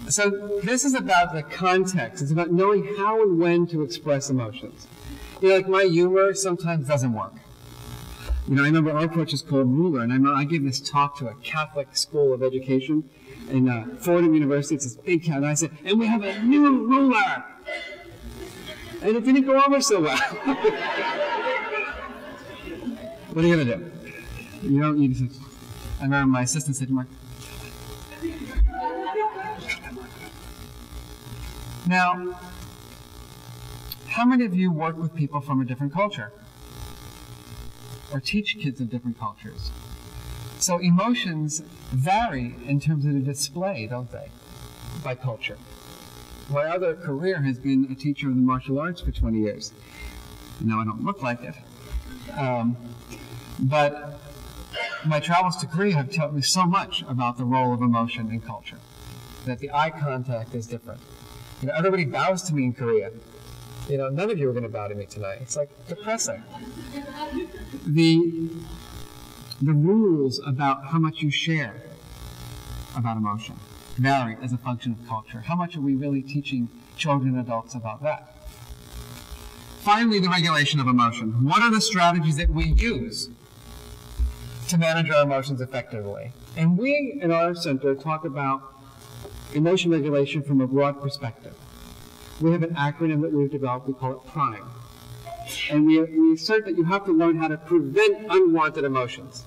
So this is about the context. It's about knowing how and when to express emotions. You know, like my humor sometimes doesn't work. You know, I remember our approach is called Ruler, and I gave this talk to a Catholic school of education in Fordham University. It's this big town, and I said, and we have a new ruler! And it didn't go over so well. What are you going to do? You don't need to. I remember my assistant said to Mark, now, how many of you work with people from a different culture? Or teach kids of different cultures? So emotions vary in terms of the display, don't they? By culture. My other career has been a teacher of the martial arts for 20 years. Now I don't look like it. But my travels to Korea have taught me so much about the role of emotion in culture. That the eye contact is different. You know, everybody bows to me in Korea. You know, none of you are going to bow to me tonight. It's like depressing. The rules about how much you share about emotion vary as a function of culture. How much are we really teaching children and adults about that? Finally, the regulation of emotion. What are the strategies that we use to manage our emotions effectively? And we, in our center, talk about emotion regulation from a broad perspective. We have an acronym that we've developed. We call it PRIME. And we assert that you have to learn how to prevent unwanted emotions.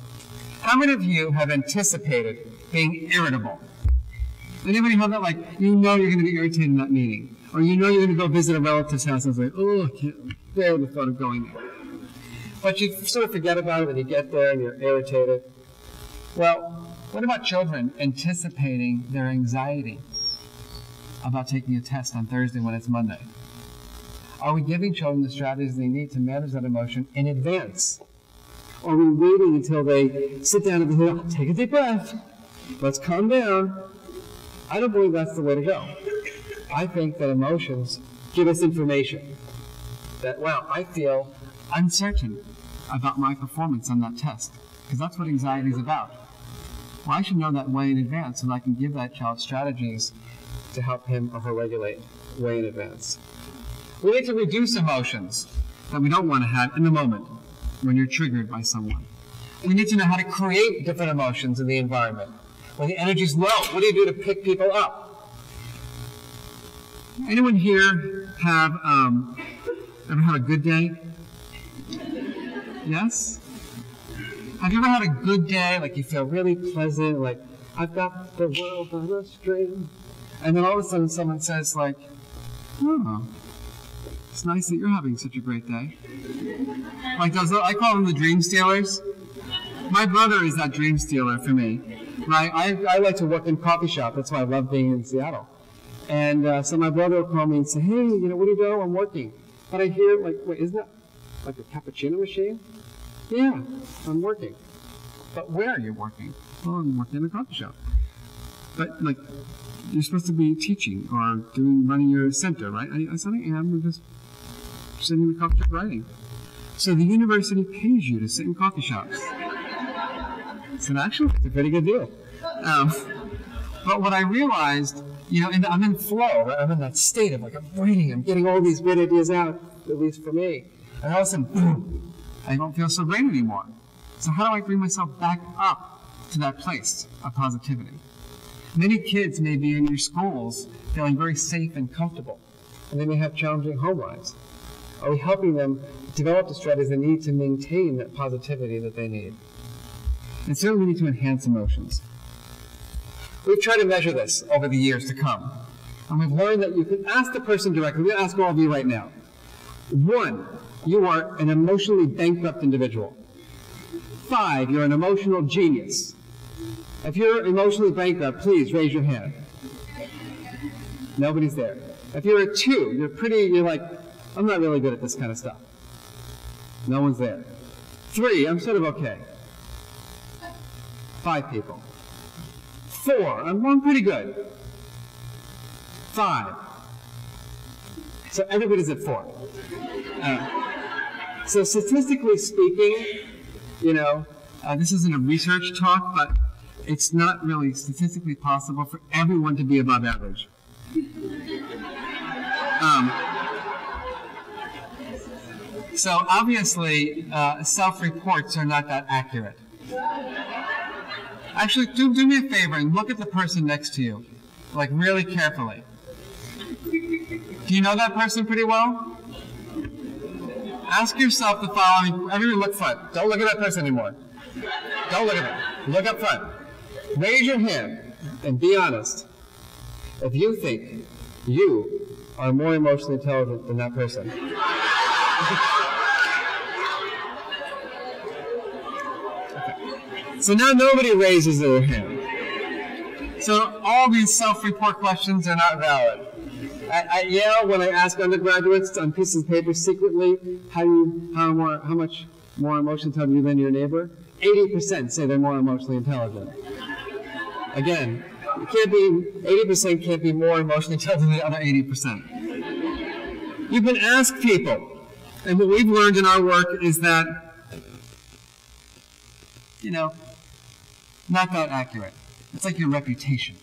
How many of you have anticipated being irritable? Anybody have that? Like, you know you're going to be irritated in that meeting. Or you know you're going to go visit a relative's house and it's like, oh, I can't bear the thought of going there. But you sort of forget about it and you get there and you're irritated. Well, what about children anticipating their anxiety about taking a test on Thursday when it's Monday? Are we giving children the strategies they need to manage that emotion in advance? Or are we waiting until they sit down and say, take a deep breath, let's calm down, I don't believe that's the way to go. I think that emotions give us information. That, wow, I feel uncertain about my performance on that test, because that's what anxiety is about. Well, I should know that way in advance so that I can give that child strategies to help him or her regulate way in advance. We need to reduce emotions that we don't want to have in the moment when you're triggered by someone. We need to know how to create different emotions in the environment. When the energy's low, what do you do to pick people up? Anyone here have ever had a good day? Yes? Have you ever had a good day, like you feel really pleasant, like, I've got the world on a string? And then all of a sudden someone says, like, oh, it's nice that you're having such a great day. Like those, I call them the dream stealers. My brother is that dream stealer for me. Right? I like to work in coffee shop. That's why I love being in Seattle. And so my brother will call me and say, hey, you know, what do you do? I'm working. But I hear, like, wait, isn't that like a cappuccino machine? Yeah, I'm working. But where are you working? Well, I'm working in a coffee shop. But, like, you're supposed to be teaching or running your center, right? I said I am. We're just sitting in the coffee shop writing. So the university pays you to sit in coffee shops. So actually, it's a pretty good deal. But what I realized, you know, I'm in flow, right? I'm in that state of, like, I'm writing, I'm getting all these great ideas out, at least for me. And all of a sudden, boom, I don't feel so great anymore. So how do I bring myself back up to that place of positivity? Many kids may be in your schools feeling very safe and comfortable, and they may have challenging home lives. Are we helping them develop the strategies they need to maintain that positivity that they need? And certainly we need to enhance emotions. We've tried to measure this over the years to come, and we've learned that you can ask the person directly. I'm going to ask all of you right now. 1, you are an emotionally bankrupt individual. 5, you're an emotional genius. If you're emotionally bankrupt, please raise your hand. Nobody's there. If you're a 2, you're like, I'm not really good at this kind of stuff. No one's there. 3, I'm sort of okay. 5 people. 4, I'm pretty good. 5. So everybody's at 4. So statistically speaking, you know, this isn't a research talk, but it's not really statistically possible for everyone to be above average. So obviously, self-reports are not that accurate. Actually, do me a favor and look at the person next to you, like really carefully. Do you know that person pretty well? Ask yourself the following, everyone look front. Don't look at that person anymore. Don't look at them. Look up front. Raise your hand and be honest. If you think you are more emotionally intelligent than that person. So now nobody raises their hand. So all these self-report questions are not valid. At Yale, when I ask undergraduates on pieces of paper secretly how much more emotionally intelligent are you than your neighbor, 80% say they're more emotionally intelligent. Again, 80% can't be more emotionally intelligent than the other 80%. You can ask people, and what we've learned in our work is that, you know, not that accurate. It's like your reputation.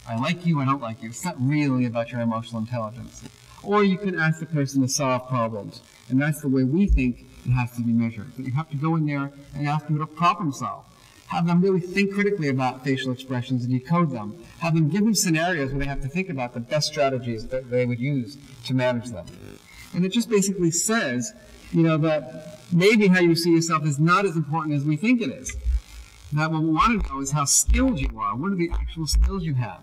I like you, I don't like you. It's not really about your emotional intelligence. Or you can ask the person to solve problems. And that's the way we think it has to be measured. But you have to go in there and ask people to problem solve. Have them really think critically about facial expressions and decode them. Have them give them scenarios where they have to think about the best strategies that they would use to manage them. And it just basically says, you know, that maybe how you see yourself is not as important as we think it is. That what we want to know is how skilled you are. What are the actual skills you have?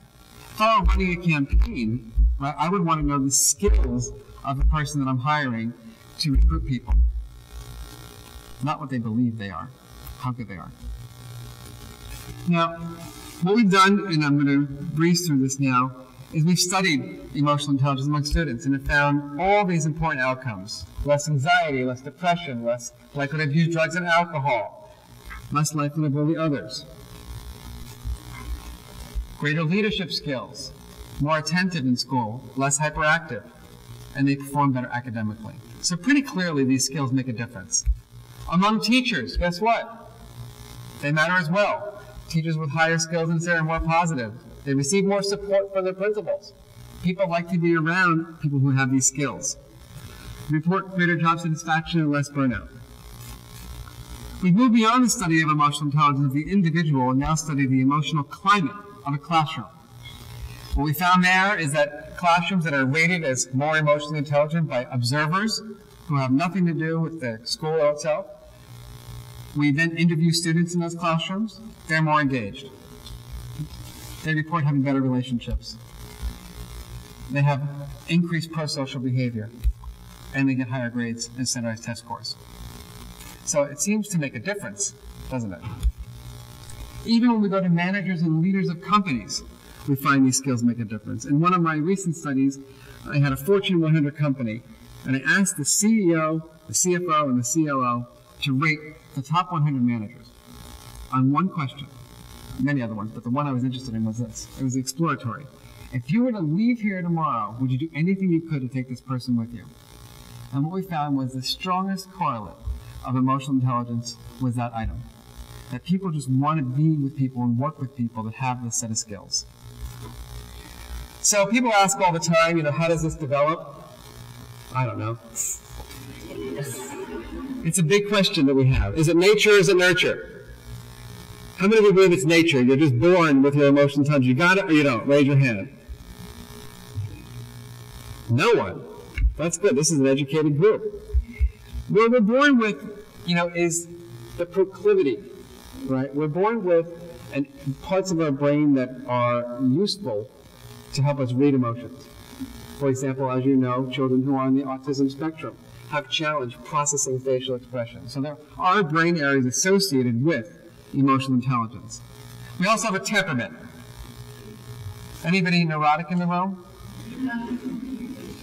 If I were running a campaign, right, I would want to know the skills of the person that I'm hiring to recruit people. Not what they believe they are, how good they are. Now, what we've done, and I'm going to breeze through this now, is we've studied emotional intelligence among students and have found all these important outcomes. Less anxiety, less depression, less likely to abuse drugs and alcohol, less likely to bully others. Greater leadership skills, more attentive in school, less hyperactive, and they perform better academically. So pretty clearly, these skills make a difference. Among teachers, guess what? They matter as well. Teachers with higher skills than Sarah are more positive. They receive more support from their principals. People like to be around people who have these skills. Report greater job satisfaction and less burnout. We've moved beyond the study of emotional intelligence of the individual and now study the emotional climate of a classroom. What we found there is that classrooms that are rated as more emotionally intelligent by observers who have nothing to do with the school itself, we then interview students in those classrooms, they're more engaged. They report having better relationships. They have increased pro-social behavior, and they get higher grades in standardized test scores. So it seems to make a difference, doesn't it? Even when we go to managers and leaders of companies, we find these skills make a difference. In one of my recent studies, I had a Fortune 100 company, and I asked the CEO, the CFO, and the COO to rate the top 100 managers on one question. Many other ones, but the one I was interested in was this. It was exploratory. If you were to leave here tomorrow, would you do anything you could to take this person with you? And what we found was the strongest correlate of emotional intelligence was that item. That people just want to be with people and work with people that have this set of skills. So people ask all the time, how does this develop? I don't know. It's a big question that we have. Is it nature or is it nurture? How many of you believe it's nature? You're just born with your emotional intelligence. You got it or you don't? Raise your hand. No one. That's good. This is an educated group. What we're born with, is the proclivity, right? We're born with parts of our brain that are useful to help us read emotions. For example, as you know, children who are on the autism spectrum have challenge processing facial expressions. So there are brain areas associated with emotional intelligence. We also have a temperament. Anybody neurotic in the room?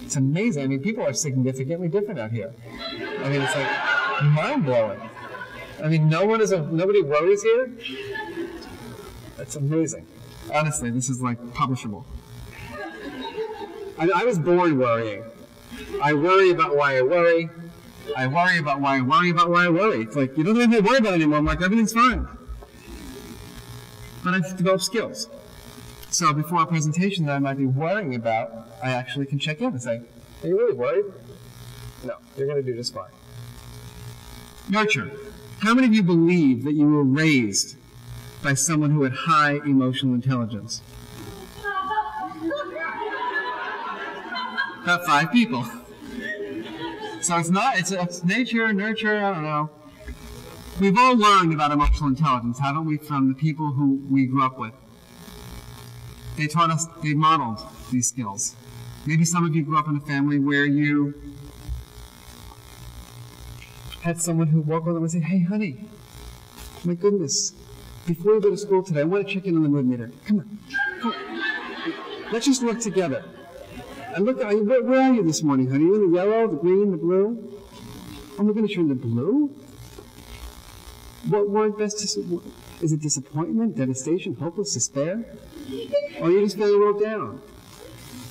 It's amazing. People are significantly different out here. It's like mind-blowing. Nobody worries here? That's amazing. Honestly, this is like publishable. I was born worrying. I worry about why I worry. I worry about why I worry about why I worry. It's like, you don't have to worry about it anymore. I'm like, everything's fine. But I've developed skills. So before a presentation that I might be worrying about, I actually can check in and say, are you really worried? No, you're going to do just fine. Nurture. How many of you believe that you were raised by someone who had high emotional intelligence? About 5 people. So it's nature, nurture, I don't know. We've all learned about emotional intelligence, haven't we, from the people who we grew up with. They taught us, they modeled these skills. Maybe some of you grew up in a family where you had someone who walked over and said, hey, honey, my goodness, before you go to school today, I want to check in on the mood meter. Come on. Let's just look together. And look, where are you this morning, honey? Are you in the yellow, the green, the blue? Oh my goodness, you're in the blue? What word best is it disappointment, devastation, hopeless, despair? Or are you just feeling a little down?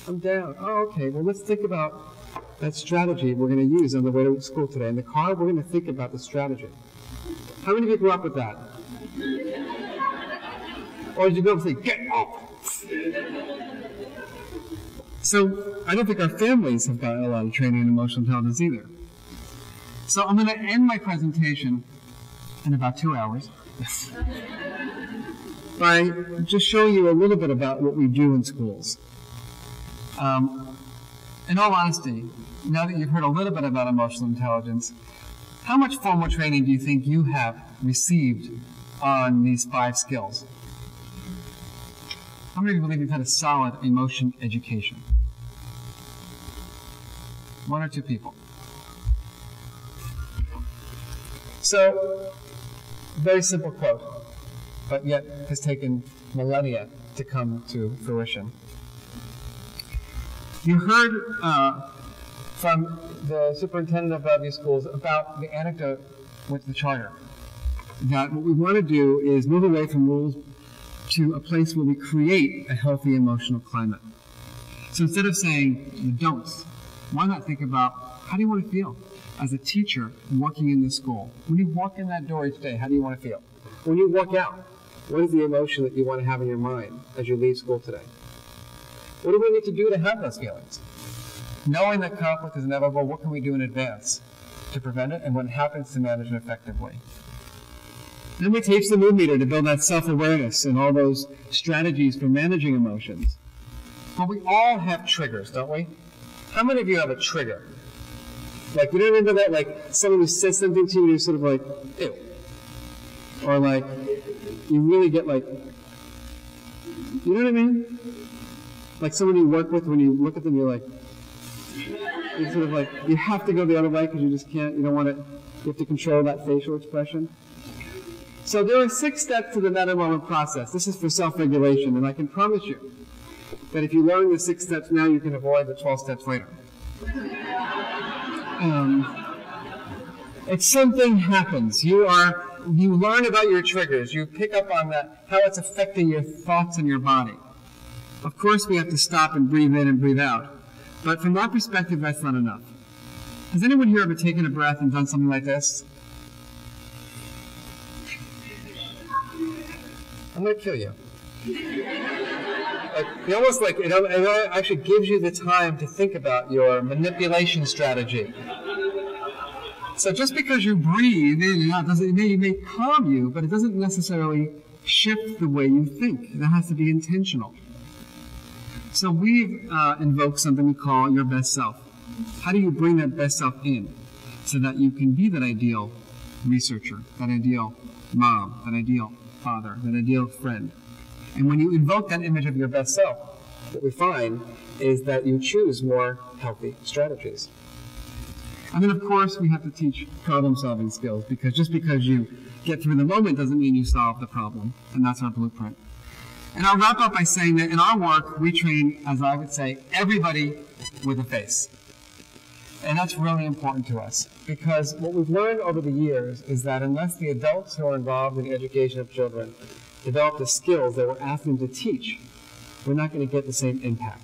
I'm down. Oh, okay. Well, let's think about that strategy we're going to use on the way to school today. In the car, we're going to think about the strategy. How many of you grew up with that? Or did you go up and say, get up? So I don't think our families have gotten a lot of training in emotional intelligence either. So I'm going to end my presentation in about 2 hours by just showing you a little bit about what we do in schools. In all honesty, now that you've heard a little bit about emotional intelligence, how much formal training do you think you have received on these 5 skills? How many of you believe you've had a solid emotion education? 1 or 2 people. So, very simple quote, but yet has taken millennia to come to fruition. You heard from the superintendent of Bellevue schools about the anecdote with the charter. That what we want to do is move away from rules to a place where we create a healthy emotional climate. So instead of saying the don'ts, why not think about how do you want to feel as a teacher working in this school? When you walk in that door each day, how do you want to feel? When you walk out, what is the emotion that you want to have in your mind as you leave school today? What do we need to do to have those feelings? Knowing that conflict is inevitable, what can we do in advance to prevent it, and when it happens, to manage it effectively? Then we teach the mood meter to build that self-awareness and all those strategies for managing emotions. But we all have triggers, don't we? How many of you have a trigger? Like, you don't remember that, like, someone who says something to you, you're sort of like, ew. Or like, you really get like, you know what I mean? Like someone you work with, when you look at them, you're like, you're sort of like, you have to go the other way because you just can't, you don't want to, you have to control that facial expression. So there are 6 steps to the meta moment process. This is for self-regulation, and I can promise you that if you learn the 6 steps now, you can avoid the 12 steps later. It's something happens. You learn about your triggers. You pick up on that, how it's affecting your thoughts and your body. Of course, we have to stop and breathe in and breathe out. But from that perspective, that's not enough. Has anyone here ever taken a breath and done something like this? I'm going to kill you. It actually gives you the time to think about your manipulation strategy. So just because you breathe in and out, it may calm you, but it doesn't necessarily shift the way you think. That has to be intentional. So we've invoked something we call your best self. How do you bring that best self in so that you can be that ideal researcher, that ideal mom, that ideal father, that ideal friend? And when you invoke that image of your best self, what we find is that you choose more healthy strategies. And then, of course, we have to teach problem-solving skills, because just because you get through the moment doesn't mean you solve the problem, and that's our blueprint. And I'll wrap up by saying that in our work, we train, as I would say, everybody with a face. And that's really important to us, because what we've learned over the years is that unless the adults who are involved in the education of children develop the skills that we're asking them to teach, we're not going to get the same impact.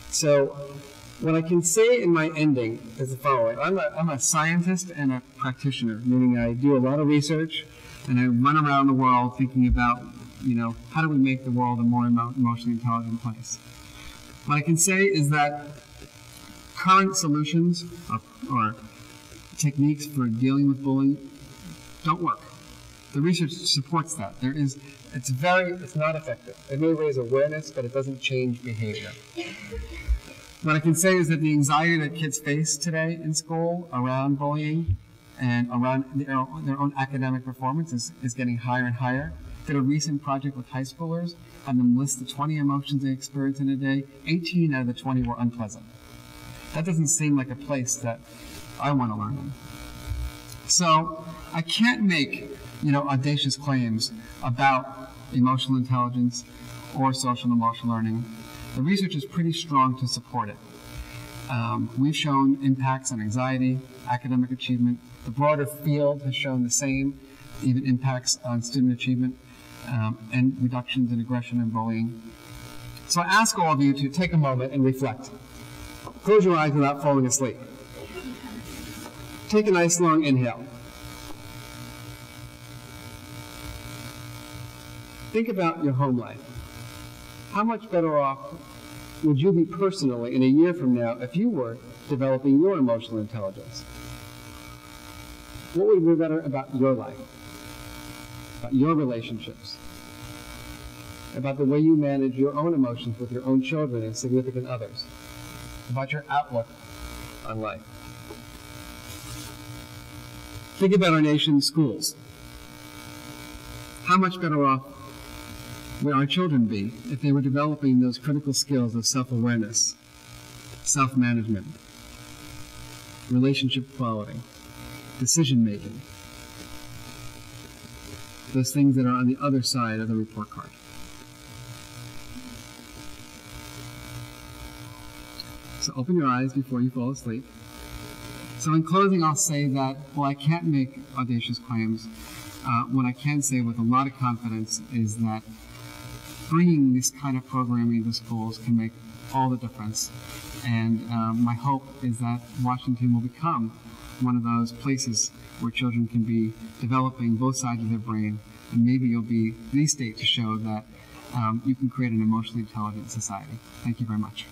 So what I can say in my ending is the following. I'm a scientist and a practitioner, meaning I do a lot of research and I run around the world thinking about, how do we make the world a more emotionally intelligent place? What I can say is that current solutions or techniques for dealing with bullying don't work. The research supports that. It's not effective. It may raise awareness, but it doesn't change behavior. What I can say is that the anxiety that kids face today in school around bullying and around their own academic performance is getting higher and higher. Did a recent project with high schoolers, had them list the 20 emotions they experience in a day. 18 out of the 20 were unpleasant. That doesn't seem like a place that I want to learn in. So I can't make audacious claims about emotional intelligence or social and emotional learning. The research is pretty strong to support it. We've shown impacts on anxiety, academic achievement. The broader field has shown the same, even impacts on student achievement and reductions in aggression and bullying. So I ask all of you to take a moment and reflect. Close your eyes without falling asleep. Take a nice long inhale. Think about your home life. How much better off would you be personally in a year from now if you were developing your emotional intelligence? What would be better about your life, about your relationships, about the way you manage your own emotions with your own children and significant others, about your outlook on life? Think about our nation's schools. How much better off would our children be if they were developing those critical skills of self-awareness, self-management, relationship quality, decision-making, those things that are on the other side of the report card? So open your eyes before you fall asleep. So in closing, I'll say that while I can't make audacious claims, what I can say with a lot of confidence is that bringing this kind of programming to schools can make all the difference. And my hope is that Washington will become one of those places where children can be developing both sides of their brain, and maybe you'll be the state to show that you can create an emotionally intelligent society. Thank you very much.